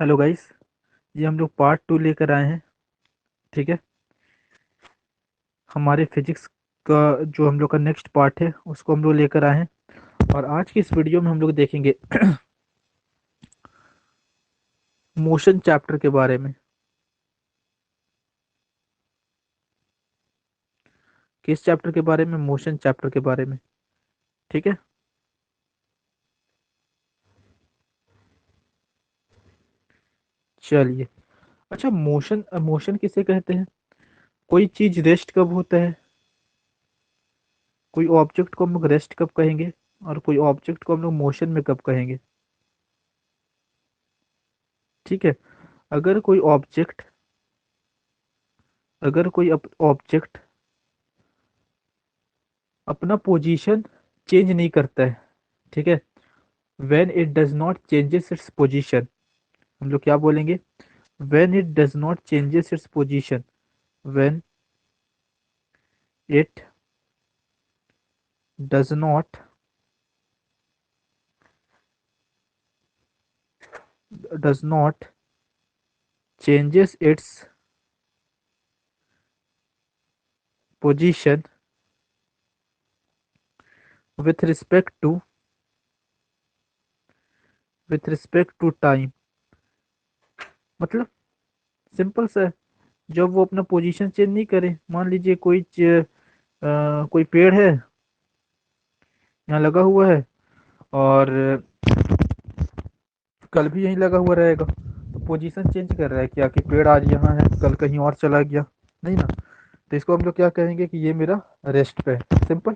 Hello guys. ये हम लोग पार्ट 2 लेकर आए हैं। ठीक है। हमारे फिजिक्स का जो हम लोग का नेक्स्ट पार्ट है उसको हम लोग लेकर आए हैं। और आज की इस वीडियो में हम लोग देखेंगे मोशन चैप्टर के बारे में। किस चैप्टर के बारे में? मोशन चैप्टर के बारे में। ठीक है। चलिए। अच्छा, मोशन मोशन किसे कहते हैं? कोई चीज रेस्ट कब होता है? कोई ऑब्जेक्ट को हम लोग रेस्ट कब कहेंगे? और कोई ऑब्जेक्ट को हम लोग मोशन में कब कहेंगे? ठीक है। अगर कोई ऑब्जेक्ट अगर कोई ऑब्जेक्ट अपना पोजीशन चेंज नहीं करता है, ठीक है, when it does not changes its position, हम लोग क्या बोलेंगे? When it does not changes its position, when it does not does not changes its position with respect to time. मतलब सिंपल सा है। जब वो अपना पोजीशन चेंज नहीं करे, मान लीजिए कोई पेड़ है, यहाँ लगा हुआ है, और कल भी यहीं लगा हुआ रहेगा, तो पोजीशन चेंज कर रहा है क्या कि पेड़ आज यहाँ है कल कहीं और चला गया? नहीं ना। तो इसको हम लोग क्या कहेंगे कि ये मेरा रेस्ट पे है। सिंपल।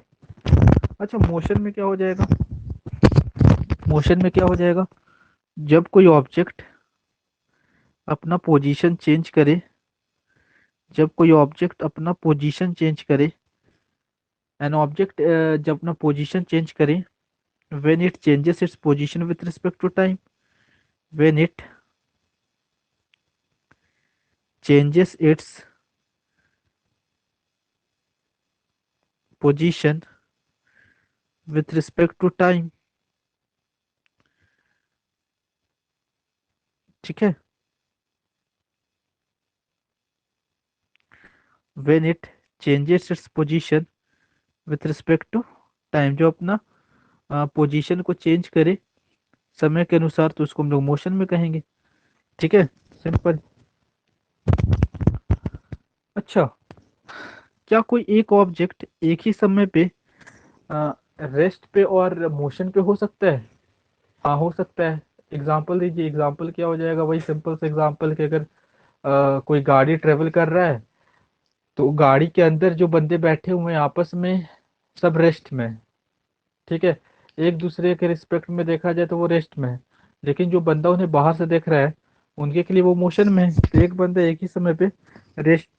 अच्छा, मोशन में क्या हो जाएगा? मोशन में क्या हो जाएगा? जब कोई ऑब्जेक्ट अपना पोजीशन चेंज करे, जब कोई ऑब्जेक्ट अपना पोजीशन चेंज करे, एन ऑब्जेक्ट जब अपना पोजीशन चेंज करे, when it changes its position with respect to time, when it changes its position with respect to time. ठीक है। When it changes its position with respect to time, जो अपना position को change करे समय के अनुसार, तो उसको हम लोग मोशन में कहेंगे। ठीक है। सिंपल। अच्छा, क्या कोई एक ऑब्जेक्ट एक ही समय पे रेस्ट पे और मोशन पे हो सकता है? हाँ, हो सकता है। एग्जाम्पल दीजिए। एग्जाम्पल क्या हो जाएगा? वही सिंपल से एग्जाम्पल कि अगर कोई गाड़ी ट्रेवल कर रहा है, तो गाड़ी के अंदर जो बंदे बैठे हुए हैं आपस में सब रेस्ट में है। ठीक है। एक दूसरे के रिस्पेक्ट में देखा जाए तो वो रेस्ट में है, लेकिन जो बंदा उन्हें बाहर से देख रहा है उनके के लिए वो मोशन में है। तो एक बंदा एक ही समय पे रेस्ट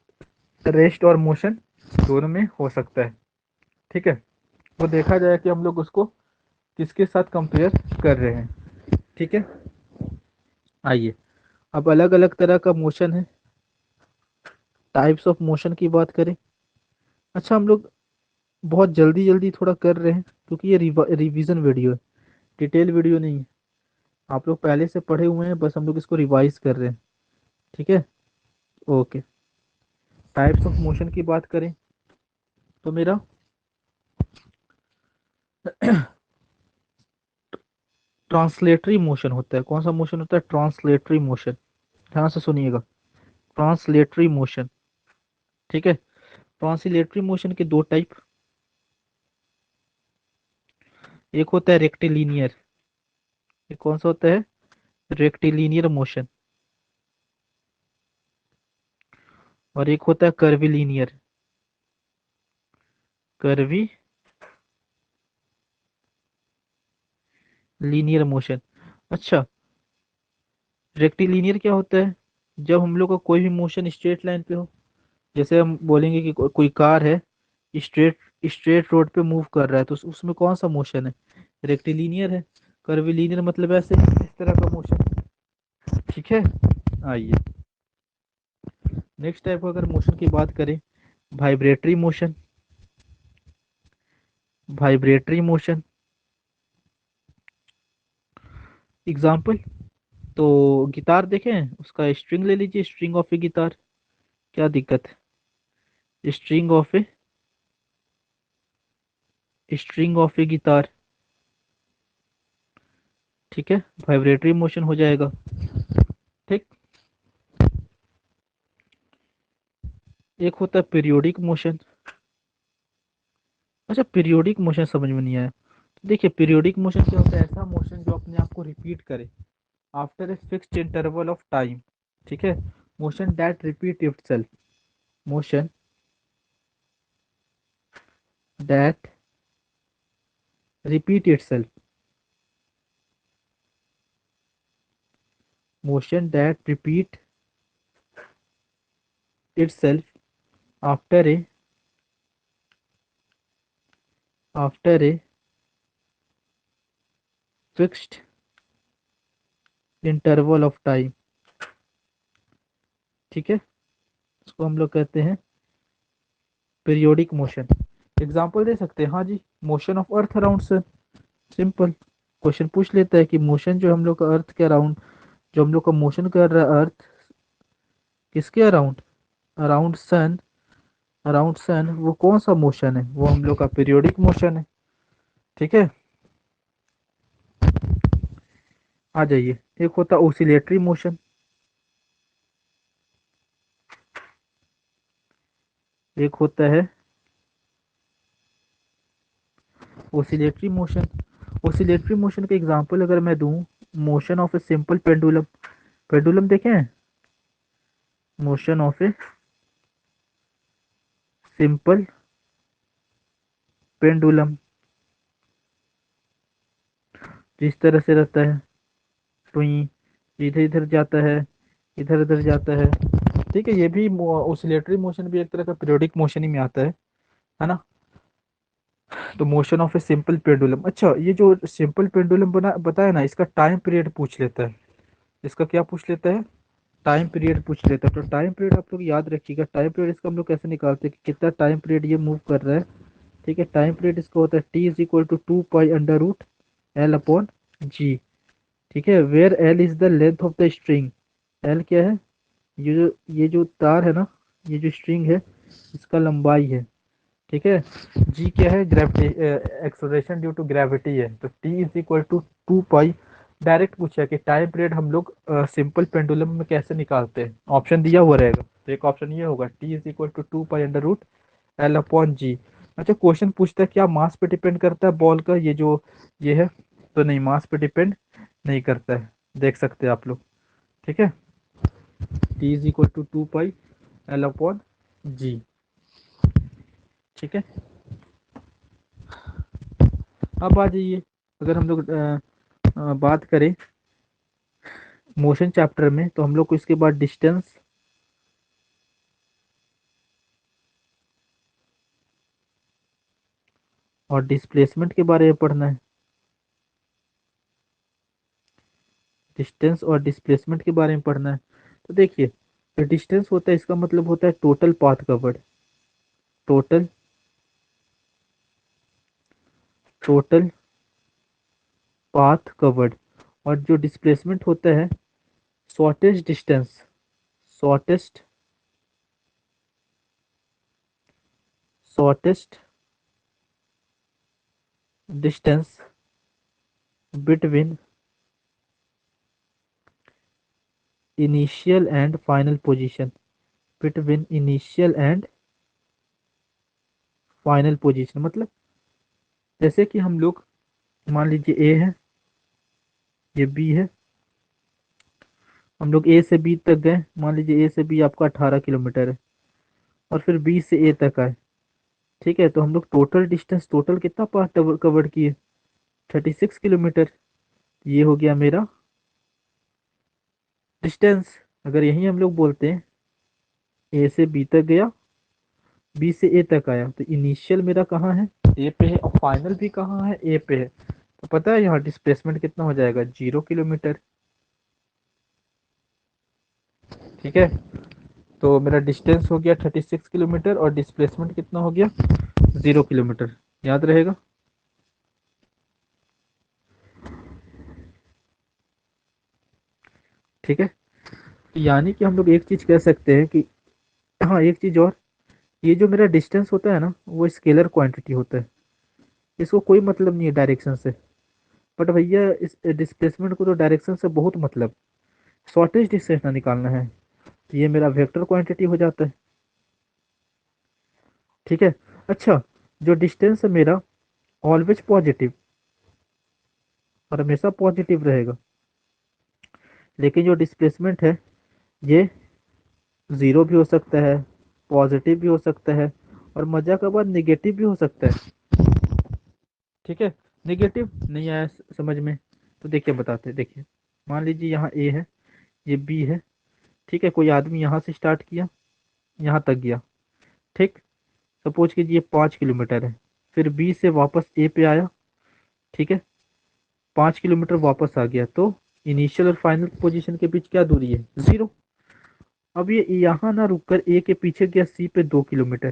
रेस्ट और मोशन दोनों में हो सकता है। ठीक है। वो देखा जाए कि हम लोग उसको किसके साथ कंपेयर कर रहे हैं। ठीक है। आइए, अब अलग अलग तरह का मोशन है, टाइप्स ऑफ मोशन की बात करें। अच्छा, हम लोग बहुत जल्दी जल्दी थोड़ा कर रहे हैं क्योंकि ये रिवीजन वीडियो है, डिटेल वीडियो नहीं है। आप लोग पहले से पढ़े हुए हैं, बस हम लोग इसको रिवाइज कर रहे हैं। ठीक है। ओके। टाइप्स ऑफ मोशन की बात करें तो मेरा ट्रांसलेटरी मोशन होता है। कौन सा मोशन होता है? Translatory motion. ध्यान से सुनिएगा। Translatory motion. ठीक है। ट्रांसलेटरी मोशन के दो टाइप। एक होता है रेक्टिलिनियर। एक कौन सा होता है? Rectilinear motion. और एक होता है कर्विलीनियर। Curvy linear motion. अच्छा, रेक्टिलिनियर क्या होता है? जब हम लोग का कोई भी मोशन स्ट्रेट लाइन पे हो, जैसे हम बोलेंगे कि कोई कार है, स्ट्रेट स्ट्रेट रोड पे मूव कर रहा है, तो उसमें कौन सा मोशन है? रेक्टिलिनियर है। कर्विलीनियर मतलब ऐसे इस तरह का मोशन। ठीक है। आइए, नेक्स्ट टाइप अगर मोशन की बात करें, vibratory motion. Vibratory motion. Example, तो गिटार देखें, उसका स्ट्रिंग ले लीजिए, स्ट्रिंग ऑफ ए गिटार, क्या दिक्कत है, स्ट्रिंग ऑफ ए गिटार, ठीक है, वाइब्रेटरी मोशन हो जाएगा। ठीक। एक होता है पीरियोडिक मोशन। अच्छा, पीरियोडिक मोशन समझ में नहीं आया। तो देखिए, पीरियोडिक मोशन क्या होता है, ऐसा मोशन जो अपने आप को रिपीट करे after a fixed interval of time. ठीक है, motion that repeat itself, motion that repeat itself, motion that repeat itself after a after a fixed interval of time। ठीक है, इसको हम लोग कहते हैं पीरियोडिक मोशन। एग्जांपल दे सकते हैं, हाँ जी, motion of earth around sun. Simple question पूछ लेता है कि मोशन जो हम लोग का अर्थ के अराउंड, जो हम लोग का मोशन कर रहा है अर्थ किसके around, around sun, around sun, वो कौन सा मोशन है, वो हम लोग का पीरियोडिक मोशन है। ठीक है, आ जाइए, एक होता है ओसिलेटरी मोशन, एक होता है ओसिलेटरी मोशन। ओसिलेटरी मोशन का एग्जांपल अगर मैं दूं, motion of a simple pendulum, pendulum देखें हैं? Motion of a simple pendulum जिस तरह से रहता है, टुई, इधर इधर जाता है, इधर उधर जाता है। ठीक है, ये भी ओसिलेटरी मोशन भी एक तरह का पीरियोडिक मोशन ही में आता है ना। तो motion of a simple pendulum, अच्छा, ये जो सिंपल पेंडुलम बना बताया ना, इसका टाइम पीरियड पूछ लेता है। इसका क्या पूछ लेता है, टाइम पीरियड पूछ लेता है। तो टाइम पीरियड आप लोग याद रखिएगा, टाइम पीरियड इसका हम लोग कैसे निकालते हैं कि कितना टाइम पीरियड ये मूव कर रहा है। ठीक है, टाइम पीरियड इसका होता है T is equal to 2 pi under root L upon G. ठीक है, where L is the length of the string, L क्या है, ये जो तार है ना, ये जो स्ट्रिंग है, इसका लंबाई है। ठीक है, जी क्या है, gravity, acceleration due to gravity है। तो T is equal to 2 pi. Direct पूछा कि टाइम पीरियड हम लोग सिंपल पेंडुलम में कैसे निकालते हैं, ऑप्शन दिया हुआ रहेगा, तो एक ऑप्शन ये होगा, T is equal to 2 pi under root L upon G. अच्छा, क्वेश्चन पूछता है क्या मास पे डिपेंड करता है बॉल का, ये जो ये है, तो नहीं, मास पे डिपेंड नहीं करता है, देख सकते हैं आप लोग। ठीक है, T is equal to 2 pi L upon G. ठीक है, अब आ जाइए, अगर हम लोग बात करें मोशन चैप्टर में, तो हम लोग को इसके बाद डिस्टेंस और डिस्प्लेसमेंट के बारे में पढ़ना है। डिस्टेंस और डिस्प्लेसमेंट के बारे में पढ़ना है। तो देखिए, जो डिस्टेंस होता है इसका मतलब होता है total path covered, total total path covered. और जो डिस्प्लेसमेंट होता है shortest distance, shortest shortest distance between initial and final position, between initial and final position. मतलब जैसे कि हम लोग, मान लीजिए ए है, ये बी है, हम लोग ए से बी तक गए, मान लीजिए ए से बी आपका 18 किलोमीटर है, और फिर बी से ए तक आए। ठीक है, तो हम लोग टोटल डिस्टेंस, टोटल कितना पार्ट कवर किए, 36 किलोमीटर। ये हो गया मेरा डिस्टेंस। अगर यही हम लोग बोलते हैं ए से बी तक गया, बी से ए तक आया, तो इनिशियल मेरा कहाँ है, ए पे है, और फाइनल भी कहाँ है, ए पे है। तो पता है यहाँ डिस्प्लेसमेंट कितना हो जाएगा, 0 किलोमीटर। ठीक है, तो मेरा डिस्टेंस हो गया 36 किलोमीटर, और डिस्प्लेसमेंट कितना हो गया, 0 किलोमीटर। याद रहेगा। ठीक है, यानी कि हम लोग एक चीज कह सकते हैं कि, हाँ एक चीज और, ये जो मेरा डिस्टेंस होता है ना वो स्केलर क्वांटिटी होता है, इसको कोई मतलब नहीं है डायरेक्शन से। बट भैया इस डिस्प्लेसमेंट को तो डायरेक्शन से बहुत मतलब, शॉर्टेज डिस्टेंस ना निकालना है, तो ये मेरा वेक्टर क्वांटिटी हो जाता है। ठीक है। अच्छा, जो डिस्टेंस है मेरा ऑलवेज पॉजिटिव, और हमेशा पॉजिटिव रहेगा, लेकिन जो डिस्प्लेसमेंट है ये जीरो भी हो सकता है, पॉजिटिव भी हो सकता है, और मजा का बात निगेटिव भी हो सकता है। ठीक है, निगेटिव नहीं आया समझ में, तो देखिए बताते हैं। देखिए मान लीजिए यहाँ ए है, ये बी है। ठीक है, कोई आदमी यहाँ से स्टार्ट किया, यहाँ तक गया। ठीक, सपोज कीजिए 5 किलोमीटर है, फिर बी से वापस ए पे आया। ठीक है, 5 किलोमीटर वापस आ गया, तो इनिशियल और फाइनल पोजीशन के बीच क्या दूरी है, जीरो। अब ये यहाँ ना रुककर ए के पीछे गया सी पे 2 किलोमीटर।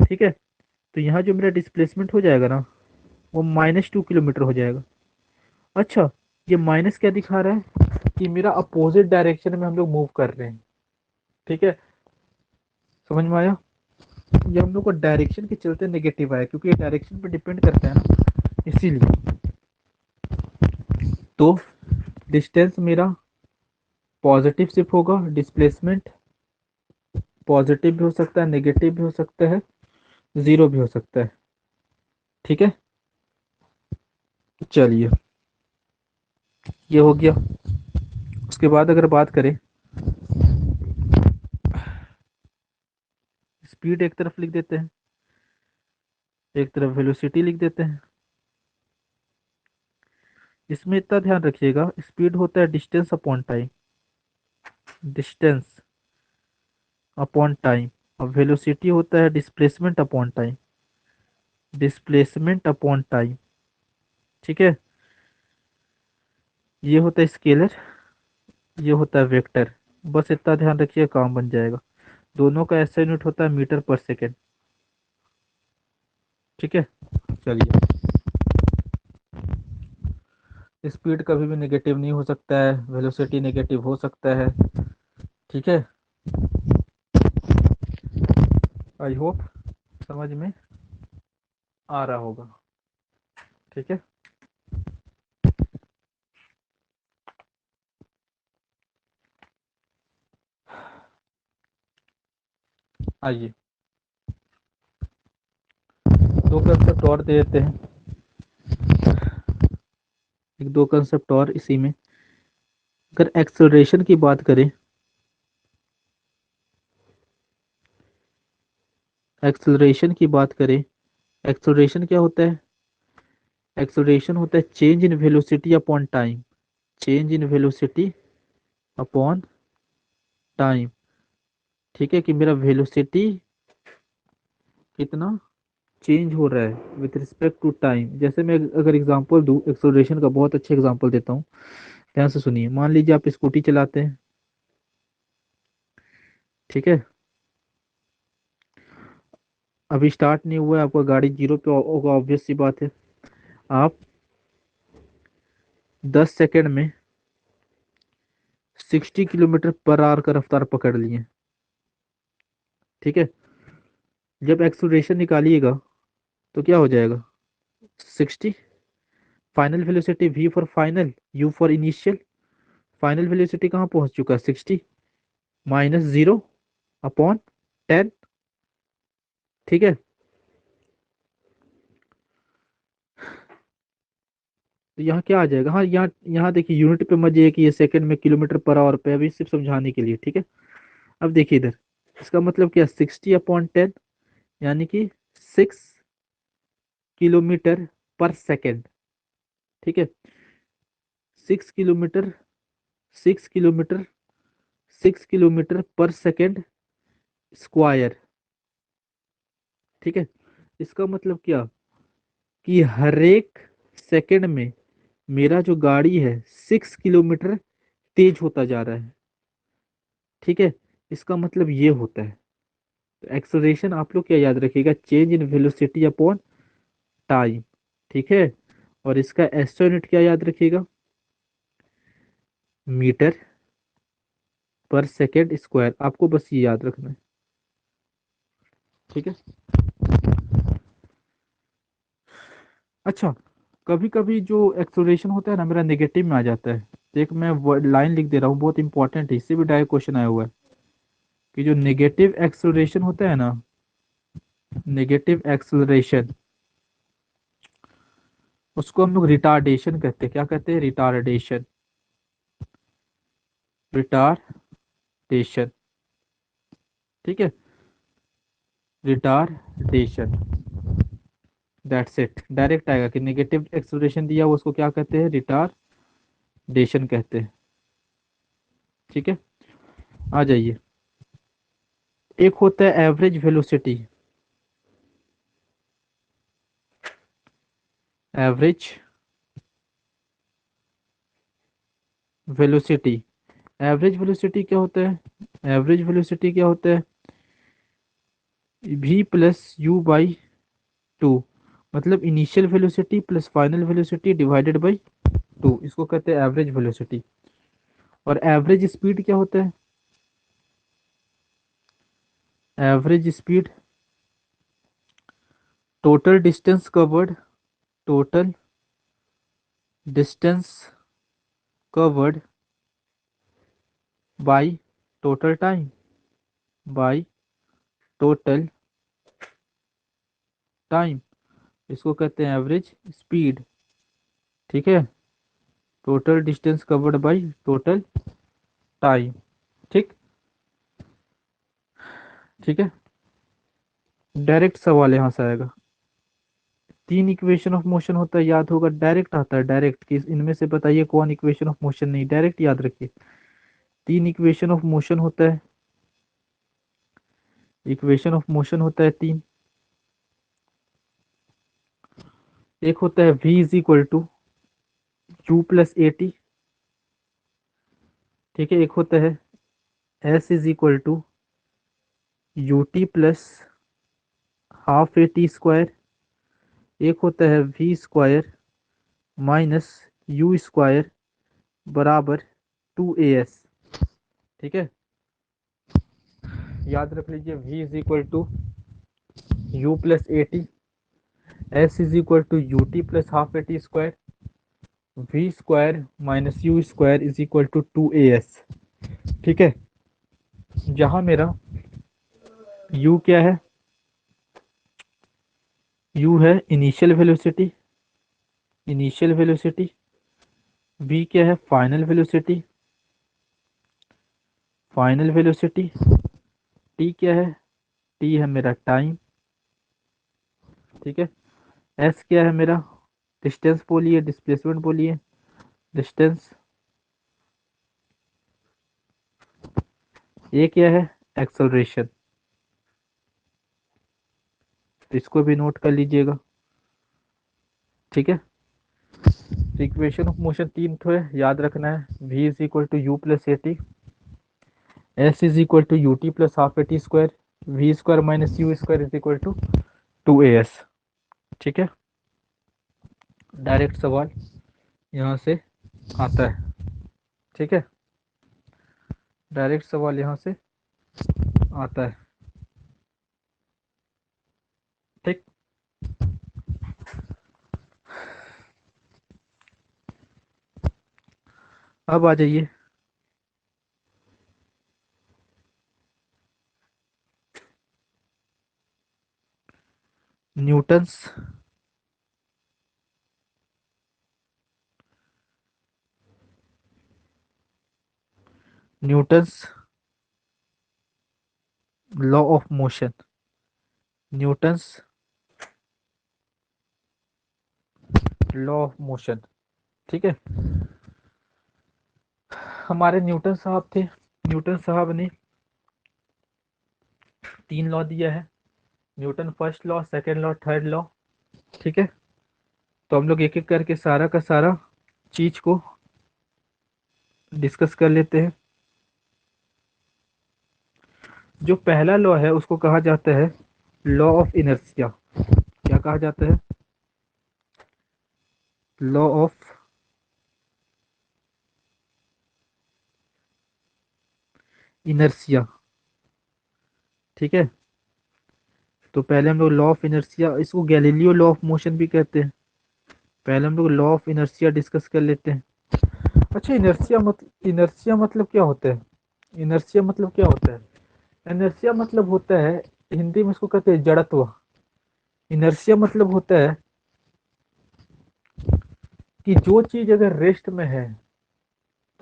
ठीक है, तो यहाँ जो मेरा डिस्प्लेसमेंट हो जाएगा ना वो -2 किलोमीटर हो जाएगा। अच्छा, ये माइनस क्या दिखा रहा है कि मेरा अपोजिट डायरेक्शन में हम लोग मूव कर रहे हैं। ठीक है, समझ में आया। ये हम लोग को डायरेक्शन के चलते नेगेटिव आया, क्योंकि ये डायरेक्शन पे डिपेंड करता है ना, इसीलिए। तो डिस्टेंस मेरा पॉजिटिव शिफ्ट होगा, डिस्प्लेसमेंट पॉजिटिव भी हो सकता है, नेगेटिव भी हो सकता है, जीरो भी हो सकता है। ठीक है, चलिए ये हो गया। उसके बाद अगर बात करें, स्पीड एक तरफ लिख देते हैं, एक तरफ वेलोसिटी लिख देते हैं। इसमें इतना ध्यान रखिएगा, स्पीड होता है distance upon time, distance upon time, और वेलोसिटी होता है displacement upon time, displacement upon time. ठीक है, ये होता है स्केलर, ये होता है वेक्टर। बस इतना ध्यान रखिए, काम बन जाएगा। दोनों का ऐसा यूनिट होता है मीटर पर सेकेंड। ठीक है, चलिए। स्पीड कभी भी नेगेटिव नहीं हो सकता है, वेलोसिटी नेगेटिव हो सकता है। ठीक है, आई होप समझ में आ रहा होगा। ठीक है, आइए दो कंसेप्ट और दे देते हैं, एक दो कंसेप्ट और इसी में। अगर एक्सेलरेशन की बात करें, एक्सेलरेशन की बात करें, एक्सेलरेशन क्या होता है, एक्सेलरेशन होता है change in velocity upon time, change in velocity upon time. ठीक है, कि मेरा वेलोसिटी कितना चेंज हो रहा है विथ रिस्पेक्ट टू टाइम। जैसे मैं अगर एग्जांपल दूं, एक्सेलरेशन का बहुत अच्छा एग्जांपल देता हूँ, ध्यान से सुनिए। मान लीजिए आप स्कूटी चलाते हैं। ठीक है, अभी स्टार्ट नहीं हुआ है, आपका गाड़ी जीरो पे होगा, ऑब्वियस सी बात है। आप 10 सेकेंड में 60 किलोमीटर पर आवर का रफ्तार पकड़ लिए। ठीक है, जब एक्सेलरेशन निकालिएगा तो क्या हो जाएगा, 60, final velocity v for final, u for initial. Final velocity कहाँ पहुंच चुका है, 60, -0 अपॉन 10। ठीक है, तो यहाँ क्या आ जाएगा, हाँ यहाँ यहाँ देखिए यूनिट पे मत जाइए कि ये सेकंड में किलोमीटर पर आवर पे, अभी सिर्फ समझाने के लिए। ठीक है, अब देखिए इधर, इसका मतलब क्या, 60/10, यानी कि 6 किलोमीटर पर सेकेंड। ठीक है, 6 किलोमीटर, 6 किलोमीटर, 6 किलोमीटर पर सेकेंड स्क्वायर। ठीक है, इसका मतलब क्या, कि हर एक सेकंड में मेरा जो गाड़ी है 6 किलोमीटर तेज होता जा रहा है। ठीक है, इसका मतलब ये होता है। तो एक्सेलरेशन आप लोग क्या याद रखिएगा, change in velocity upon time. ठीक है, और इसका एसआई यूनिट क्या याद रखिएगा, मीटर पर सेकेंड स्क्वायर, आपको बस ये याद रखना है। ठीक है। अच्छा, कभी कभी जो एक्सेलरेशन होता है ना मेरा नेगेटिव में आ जाता है। देख मैं लाइन लिख दे रहा हूँ, बहुत इंपॉर्टेंट है, इससे भी डायरेक्ट क्वेश्चन आया हुआ है कि जो नेगेटिव एक्सेलरेशन होता है ना, नेगेटिव एक्सेलरेशन, उसको हम लोग रिटार्डेशन कहते हैं। क्या कहते हैं? रिटार्डेशन। रिटार्डेशन। ठीक है, रिटार्डेशन। दैट्स इट, डायरेक्ट आएगा कि नेगेटिव एक्सेलरेशन दिया हुआ उसको क्या कहते हैं? रिटार्डेशन कहते हैं। ठीक है, आ जाइए। एक होता है average velocity. Average velocity. Average velocity क्या होता है? एवरेज वेलोसिटी क्या होता है? v plus u by two, मतलब initial velocity plus final velocity divided by two, इसको कहते हैं एवरेज वेलोसिटी। और एवरेज स्पीड क्या होता है? Average speed total distance covered, total distance covered by total time, by total time, इसको कहते हैं एवरेज स्पीड। ठीक है, total distance covered by total time. ठीक। ठीक है, डायरेक्ट सवाल यहाँ से आएगा। तीन इक्वेशन ऑफ मोशन होता है, याद होगा, डायरेक्ट आता है। डायरेक्ट कि इनमें से बताइए कौन इक्वेशन ऑफ मोशन नहीं, डायरेक्ट याद रखिए। तीन इक्वेशन ऑफ मोशन होता है, इक्वेशन ऑफ मोशन होता है तीन। एक होता है v is equal to u plus a t. ठीक है, एक होता है s is equal to u t plus half a t square. एक होता है v square minus u square बराबर टू ए एस। ठीक है, याद रख लीजिए, v is equal to u plus a t, s is equal to u t plus half a t square, v square minus u square is equal to two a s. ठीक है, जहां मेरा u क्या है? u है initial velocity, initial velocity. v क्या है? Final velocity, final velocity. t क्या है? t है मेरा टाइम। ठीक है, s क्या है मेरा? डिस्टेंस बोलिए, डिस्प्लेसमेंट बोलिए, डिस्टेंस। ये क्या है? एक्सेलरेशन। तो इसको भी नोट कर लीजिएगा। ठीक है, इक्वेशन ऑफ मोशन तीन तो है, याद रखना है। v is equal to u plus a t, s is equal to u t plus half a t square, v square minus u square is equal to two a s. ठीक है, direct सवाल यहाँ से आता है। ठीक है, direct सवाल यहाँ से आता है। ठीक, अब आ जाइए Newton's Newton's law of motion, Newton's law of motion. ठीक है, हमारे न्यूटन साहब थे, न्यूटन साहब ने तीन लॉ दिया है, Newton first law, second law, third law. ठीक है, तो हम लोग एक एक करके सारा का सारा चीज को डिस्कस कर लेते हैं। जो पहला लॉ है उसको कहा जाता है लॉ ऑफ इनर्शिया। क्या कहा जाता है? Law of inertia. ठीक है, तो पहले हम लोग लॉ ऑफ इनर्शिया, इसको गैलीलियो लॉ ऑफ मोशन भी कहते हैं। पहले हम लोग लॉ ऑफ इनर्शिया डिस्कस कर लेते हैं। अच्छा, इनर्शिया मतलब क्या होता है? इनर्शिया मतलब क्या होता है? इनर्शिया मतलब होता है, हिंदी में इसको कहते हैं जड़त्व। इनर्शिया मतलब होता है कि जो चीज अगर रेस्ट में है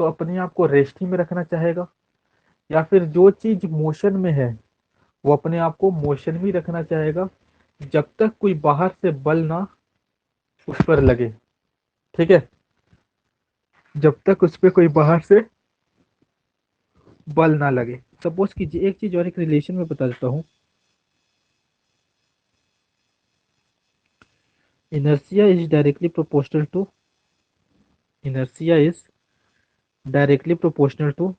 तो अपने आप को रेस्ट ही में रखना चाहेगा, या फिर जो चीज मोशन में है वो अपने आप को मोशन में रखना चाहेगा, जब तक कोई बाहर से बल ना उस पर लगे। ठीक है, जब तक उस पर कोई बाहर से बल ना लगे। सपोज कीजिए, एक चीज और एक रिलेशन में बता देता हूँ। Inertia is directly proportional to inertia is directly proportional to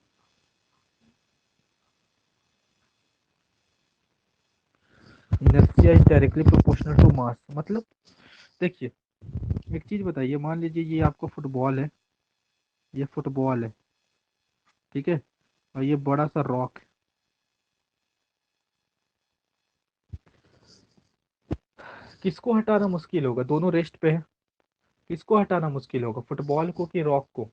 inertia is directly proportional to mass. मतलब देखिए, एक चीज बताइए, मान लीजिए ये आपका फुटबॉल है, ये फुटबॉल है, ठीक है, और ये बड़ा सा रॉक है। किसको हटाना मुश्किल होगा? दोनों रेस्ट पे है, किसको हटाना मुश्किल होगा, फुटबॉल को कि रॉक को?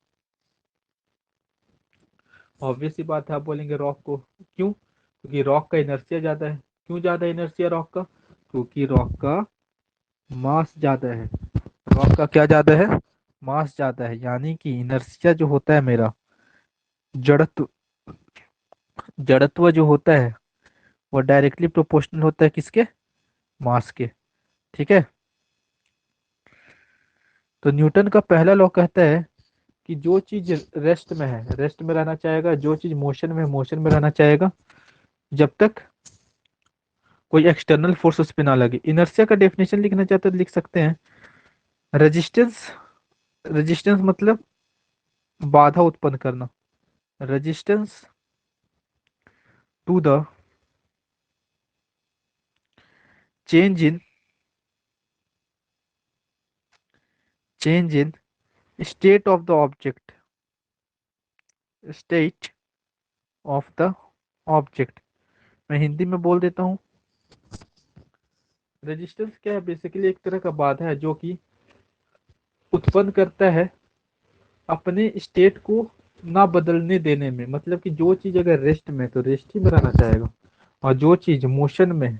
ऑब्वियस सी बात है, आप बोलेंगे रॉक को। क्यों? क्योंकि रॉक का इनर्शिया ज्यादा है। क्यों ज्यादा इनर्शिया रॉक का? क्योंकि रॉक का मास ज्यादा है। रॉक का क्या ज्यादा है? मास ज्यादा है। यानी कि इनर्शिया जो होता है मेरा, जड़त्व, जड़त्व जो होता है वो डायरेक्टली प्रोपोर्शनल होता है किसके? मास के। ठीक है, तो न्यूटन का पहला लॉ कहता है कि जो चीज रेस्ट में है रेस्ट में रहना चाहेगा, जो चीज मोशन में मोशन में रहना चाहेगा, जब तक कोई एक्सटर्नल फोर्स उस पे ना लगे। इनर्शिया का डेफिनेशन लिखना चाहते तो लिख सकते हैं, रेजिस्टेंस। रेजिस्टेंस मतलब बाधा उत्पन्न करना। Resistance to the change in state of the object, state of the object. मैं हिंदी में बोल देता हूँ, रेजिस्टेंस क्या है? बेसिकली एक तरह का बाधा है जो कि उत्पन्न करता है अपने स्टेट को ना बदलने देने में। मतलब कि जो चीज अगर रेस्ट में है तो रेस्ट ही में रहना चाहेगा, और जो चीज मोशन में है,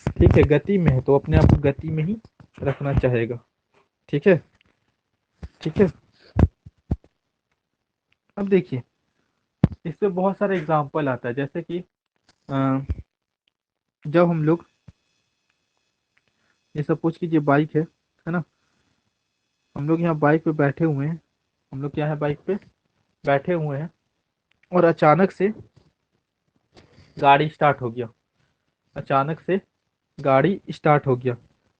ठीक है, गति में है, तो अपने आप को गति में ही रखना चाहेगा। ठीक है, ठीक है। अब देखिए, इससे बहुत सारे एग्जाम्पल आता है, जैसे कि अ, जब हम लोग, ये सपोज कीजिए बाइक है ना, हम लोग यहाँ बाइक पे बैठे हुए हैं, हम लोग क्या है, बाइक पे बैठे हुए हैं, और अचानक से गाड़ी स्टार्ट हो गया। अचानक से गाड़ी स्टार्ट हो गया,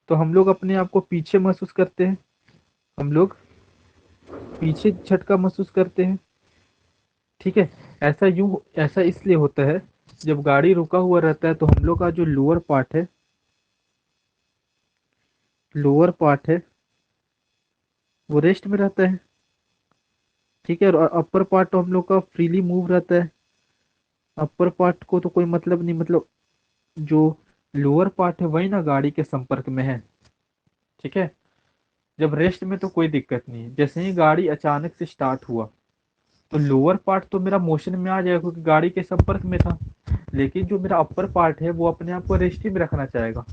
तो हम लोग अपने आप को पीछे महसूस करते हैं, हम लोग पीछे झटका महसूस करते हैं। ठीक है, ऐसा इसलिए होता है, जब गाड़ी रुका हुआ रहता है तो हम लोग का जो लोअर पार्ट है वो रेस्ट में रहता है। ठीक है, और अपर पार्ट तो हम लोग का फ्रीली मूव रहता है। अपर पार्ट को तो कोई मतलब नहीं, मतलब जो लोअर पार्ट है वही ना गाड़ी के संपर्क में है। ठीक है, जब रेस्ट में तो कोई दिक्कत नहीं है, जैसे ही गाड़ी अचानक से स्टार्ट हुआ तो लोअर पार्ट तो मेरा मोशन में आ जाएगा क्योंकि गाड़ी के संपर्क में था, लेकिन जो मेरा अपर पार्ट है वो अपने आप को रेस्ट ही में रखना चाहेगा,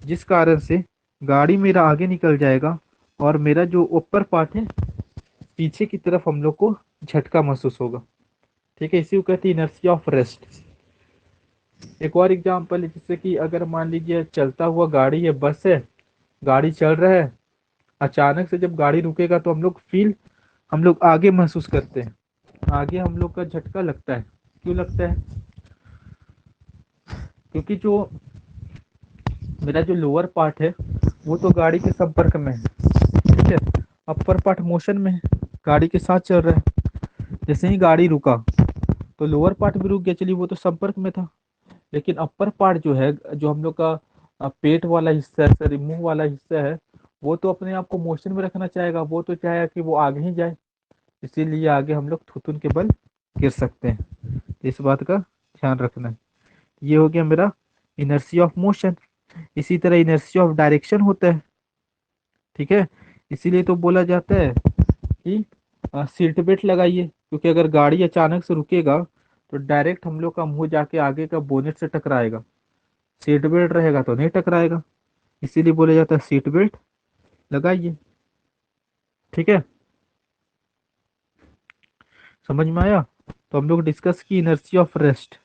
जिस कारण से गाड़ी मेरा आगे निकल जाएगा, और मेरा जो ऊपर पार्ट है पीछे की तरफ हम लोग को झटका महसूस होगा। ठीक है, इसी को कहते हैं इनर्शिया ऑफ रेस्ट। एक और एग्जांपल है, जैसे कि अगर मान लीजिए चलता हुआ गाड़ी है, बस है, गाड़ी चल रहा है, अचानक से जब गाड़ी रुकेगा तो हम लोग आगे महसूस करते हैं, आगे हम लोग का झटका लगता है। क्यों लगता है? क्योंकि जो मेरा जो लोअर पार्ट है वो तो गाड़ी के संपर्क में है। ठीक है, अपर पार्ट मोशन में है, गाड़ी के साथ चल रहा है। जैसे ही गाड़ी रुका तो लोअर पार्ट भी रुक गया, चलिए वो तो संपर्क में था, लेकिन अपर पार्ट जो है, जो हम लोग का पेट वाला हिस्सा है, सॉरी मुंह वाला हिस्सा है, वो तो अपने आप को मोशन में रखना चाहेगा, वो तो चाहेगा कि वो आगे ही जाए, इसीलिए आगे हम लोग थुथुन के बल गिर सकते हैं। इस बात का ध्यान रखना है। ये हो गया मेरा इनर्शिया ऑफ मोशन। इसी तरह इनर्शिया ऑफ डायरेक्शन होता है, ठीक है। इसीलिए तो बोला जाता है कि सीट बेल्ट लगाइए, क्योंकि अगर गाड़ी अचानक से रुकेगा तो डायरेक्ट हम लोग का मुंह जाके आगे का बोनेट से टकराएगा। सीट बेल्ट रहेगा तो नहीं टकराएगा, इसीलिए बोला जाता है सीट बेल्ट लगाइए, ठीक है। समझ में आया? तो हम लोग डिस्कस की inertia of rest.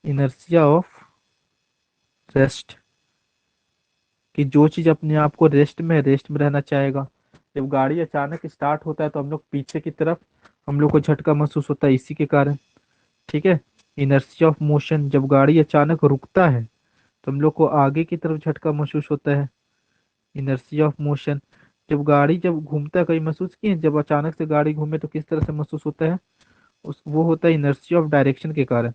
Inertia of rest कि जो चीज अपने आप को रेस्ट में रहना चाहेगा, जब गाड़ी अचानक स्टार्ट होता है तो हम लोग पीछे की तरफ हम लोग को झटका महसूस होता है इसी के कारण, ठीक है। इनर्शिया ऑफ मोशन, जब गाड़ी अचानक रुकता है तो हम लोग को आगे की तरफ झटका महसूस होता है, इनर्शिया ऑफ मोशन। जब घूमता है, कहीं महसूस किए जब अचानक से गाड़ी घूमे तो किस तरह से महसूस होता है, उस वो होता है इनर्शिया ऑफ डायरेक्शन के कारण,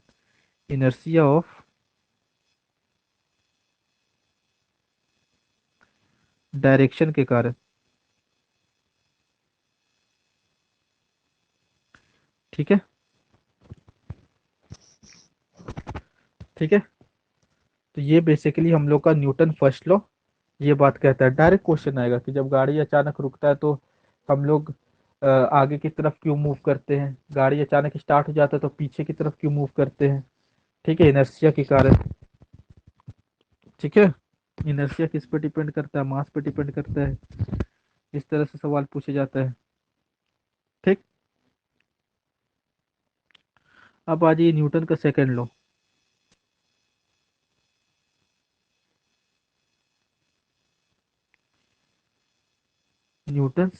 इनर्शिया ऑफ डायरेक्शन के कारण, ठीक है। ठीक है, तो ये बेसिकली हम लोग का न्यूटन फर्स्ट लॉ ये बात कहता है। डायरेक्ट क्वेश्चन आएगा कि जब गाड़ी अचानक रुकता है तो हम लोग आगे की तरफ क्यों मूव करते हैं, गाड़ी अचानक स्टार्ट हो जाता है तो पीछे की तरफ क्यों मूव करते हैं, ठीक है, इनर्शिया के कारण, ठीक है। इनर्शिया किस पे डिपेंड करता है, मास पे डिपेंड करता है। इस तरह से सवाल पूछे जाता है, ठीक। अब आ जाइए न्यूटन का second law. Newton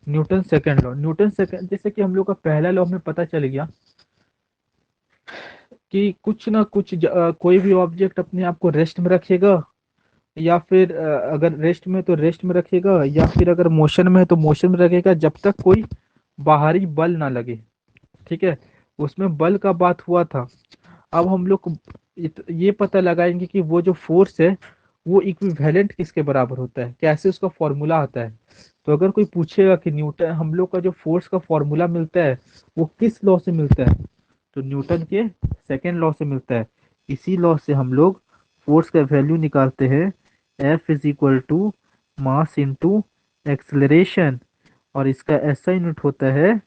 Newton second law, Newton second, जैसे कि हम लोग का पहला लॉ में पता चल गया कि कुछ ना कुछ कोई भी ऑब्जेक्ट अपने आप को रेस्ट में रखेगा, या फिर अगर रेस्ट में तो रेस्ट में रखेगा, या फिर अगर मोशन में है तो मोशन में रखेगा, जब तक कोई बाहरी बल ना लगे, ठीक है। उसमें बल का बात हुआ था। अब हम लोग ये पता लगाएंगे कि वो जो फोर्स है वो इक्विवेलेंट किसके बराबर होता है, कैसे उसका फॉर्मूला आता है। तो अगर कोई पूछेगा कि न्यूटन हम लोग का जो फोर्स का फॉर्मूला मिलता है वो किस लॉ से मिलता है, तो न्यूटन के सेकेंड लॉ से मिलता है। इसी लॉ से हम लोग फोर्स का वैल्यू निकालते हैं, F is equal to mass into acceleration, और इसका ऐसा यूनिट होता है,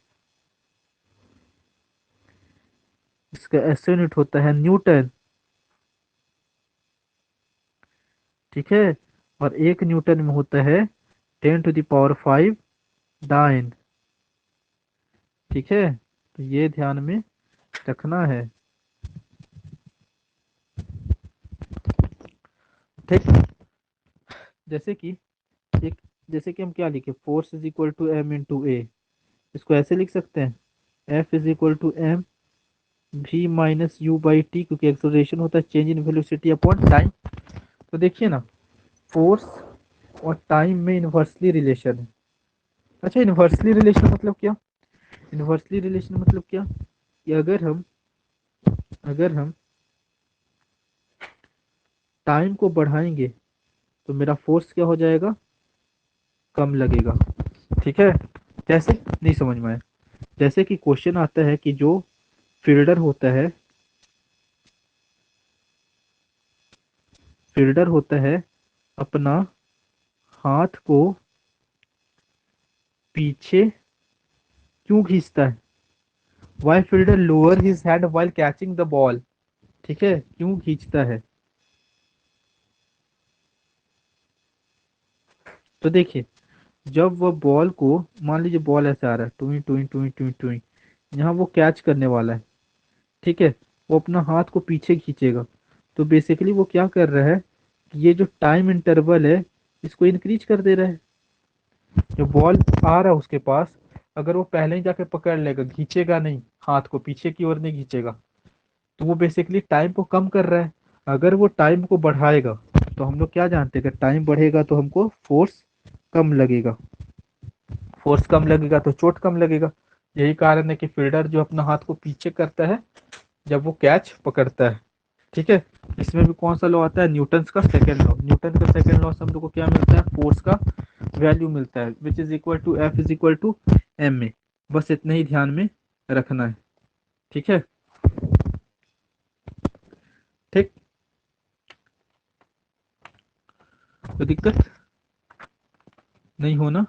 इसका ऐसा यूनिट होता है न्यूटन, ठीक है। और एक न्यूटन में होता है 10⁵ डाइन, ठीक है। तो ये ध्यान में रखना है, ठीक। जैसे कि एक जैसे कि हम क्या लिखे, force is equal to M into A, इसको ऐसे लिख सकते हैं, F is equal to M V minus U by T, क्योंकि एक्सेलरेशन होता है change in velocity upon time. तो देखिए ना, फोर्स और टाइम में इन्वर्सली रिलेशन है। अच्छा, इन्वर्सली रिलेशन मतलब क्या? इन्वर्सली रिलेशन मतलब क्या कि अगर हम टाइम को बढ़ाएंगे तो मेरा फोर्स क्या हो जाएगा, कम लगेगा, ठीक है। जैसे नहीं समझ में आया, जैसे कि क्वेश्चन आता है कि जो फील्डर होता है, फील्डर होता है अपना हाथ को पीछे क्यों खींचता है, why fielder lower his hand while catching the ball, ठीक है, क्यों खींचता है। तो देखिए, जब वह बॉल को, मान लीजिए बॉल ऐसे आ रहा है, टुई टुई टुई टुई टुई, यहाँ वो कैच करने वाला है, ठीक है, वो अपना हाथ को पीछे खींचेगा। तो बेसिकली वो क्या कर रहा है कि ये जो टाइम इंटरवल है इसको इंक्रीज कर दे रहा है। जो बॉल आ रहा है उसके पास, अगर वो पहले ही जाके पकड़ लेगा, खींचेगा नहीं, हाथ को पीछे की ओर नहीं खींचेगा, तो वो बेसिकली टाइम को कम कर रहा है। अगर वो टाइम को बढ़ाएगा तो हम लोग क्या जानते हैं, अगर टाइम बढ़ेगा तो हमको फोर्स कम लगेगा, फोर्स कम लगेगा तो चोट कम लगेगा। यही कारण है कि फील्डर जो अपना हाथ को पीछे करता है जब वो कैच पकड़ता है। ठीक है, इसमें भी कौन सा लॉ आता है, न्यूटन्स का सेकंड लॉ। न्यूटन का सेकंड लॉ से हम लोग को क्या मिलता है, फोर्स का वैल्यू मिलता है, which is equal to f is equal to m a. बस इतना ही ध्यान में रखना है। ठीक है, ठीक, तो दिक्कत नहीं होना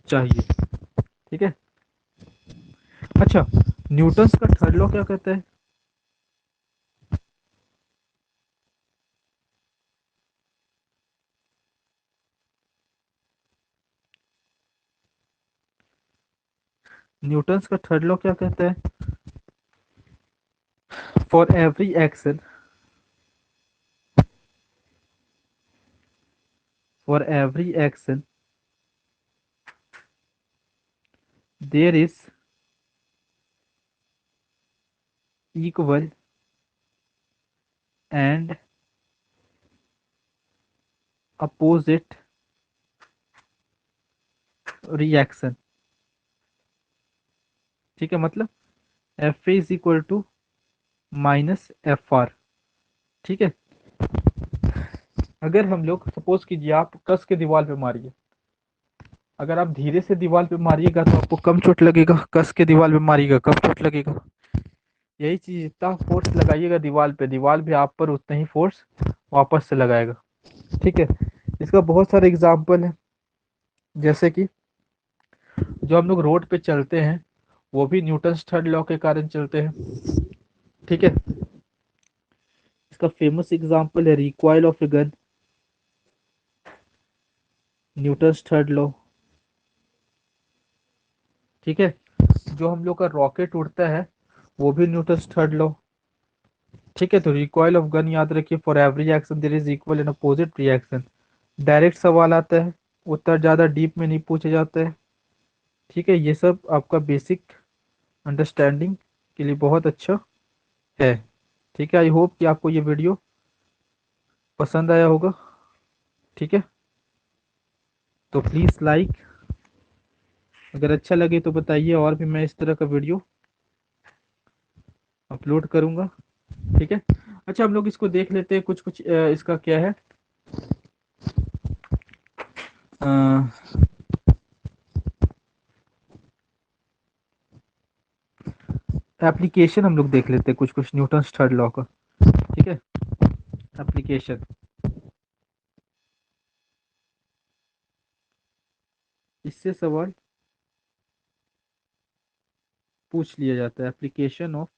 चाहिए। ठीक है, अच्छा, न्यूटन्स का थर्ड लॉ क्या कहता है? न्यूटन्स का थर्ड लॉ क्या कहता है? For every action, for every action there is equal and opposite reaction. ठीक है, मतलब f a is equal to minus f r. ठीक है, अगर हम लोग सपोज कीजिए आप कस के दीवार पे मारिए, अगर आप धीरे से दीवार पे मारिएगा तो आपको कम चोट लगेगा, कस के दीवार पे मारिएगा कम चोट लगेगा। यही चीज, जितना फोर्स लगाइएगा दीवार पे, दीवार भी आप पर उतना ही फोर्स वापस से लगाएगा। ठीक है, इसका बहुत सारे एग्जाम्पल है, जैसे कि जो हम लोग रोड पे चलते हैं वो भी न्यूटन थर्ड लॉ के कारण चलते हैं। ठीक है, इसका फेमस एग्जाम्पल है recoil of a gun, Newton third law. ठीक है, जो हम लोग का रॉकेट उड़ता है वो भी न्यूटन थर्ड लॉ। ठीक है, तो रिकॉइल ऑफ गन याद रखिए, for every action there is equal and opposite reaction. Direct सवाल आता है, उतना ज़्यादा डीप में नहीं पूछे जाते हैं। ठीक है, ये सब आपका बेसिक अंडरस्टैंडिंग के लिए बहुत अच्छा है। ठीक है, आई होप कि आपको ये वीडियो पसंद आया होगा। ठीक है, तो प्लीज़ लाइक, अगर अच्छा लगे तो बताइए, और भी मैं इस तरह का वीडियो अपलोड करूँगा। ठीक है, अच्छा, हम लोग इसको देख लेते हैं, कुछ कुछ इसका क्या है, एप्लीकेशन हम लोग देख लेते हैं कुछ कुछ न्यूटन थर्ड लॉ का। ठीक है, एप्लीकेशन, इससे सवाल पूछ लिया जाता है, एप्लीकेशन ऑफ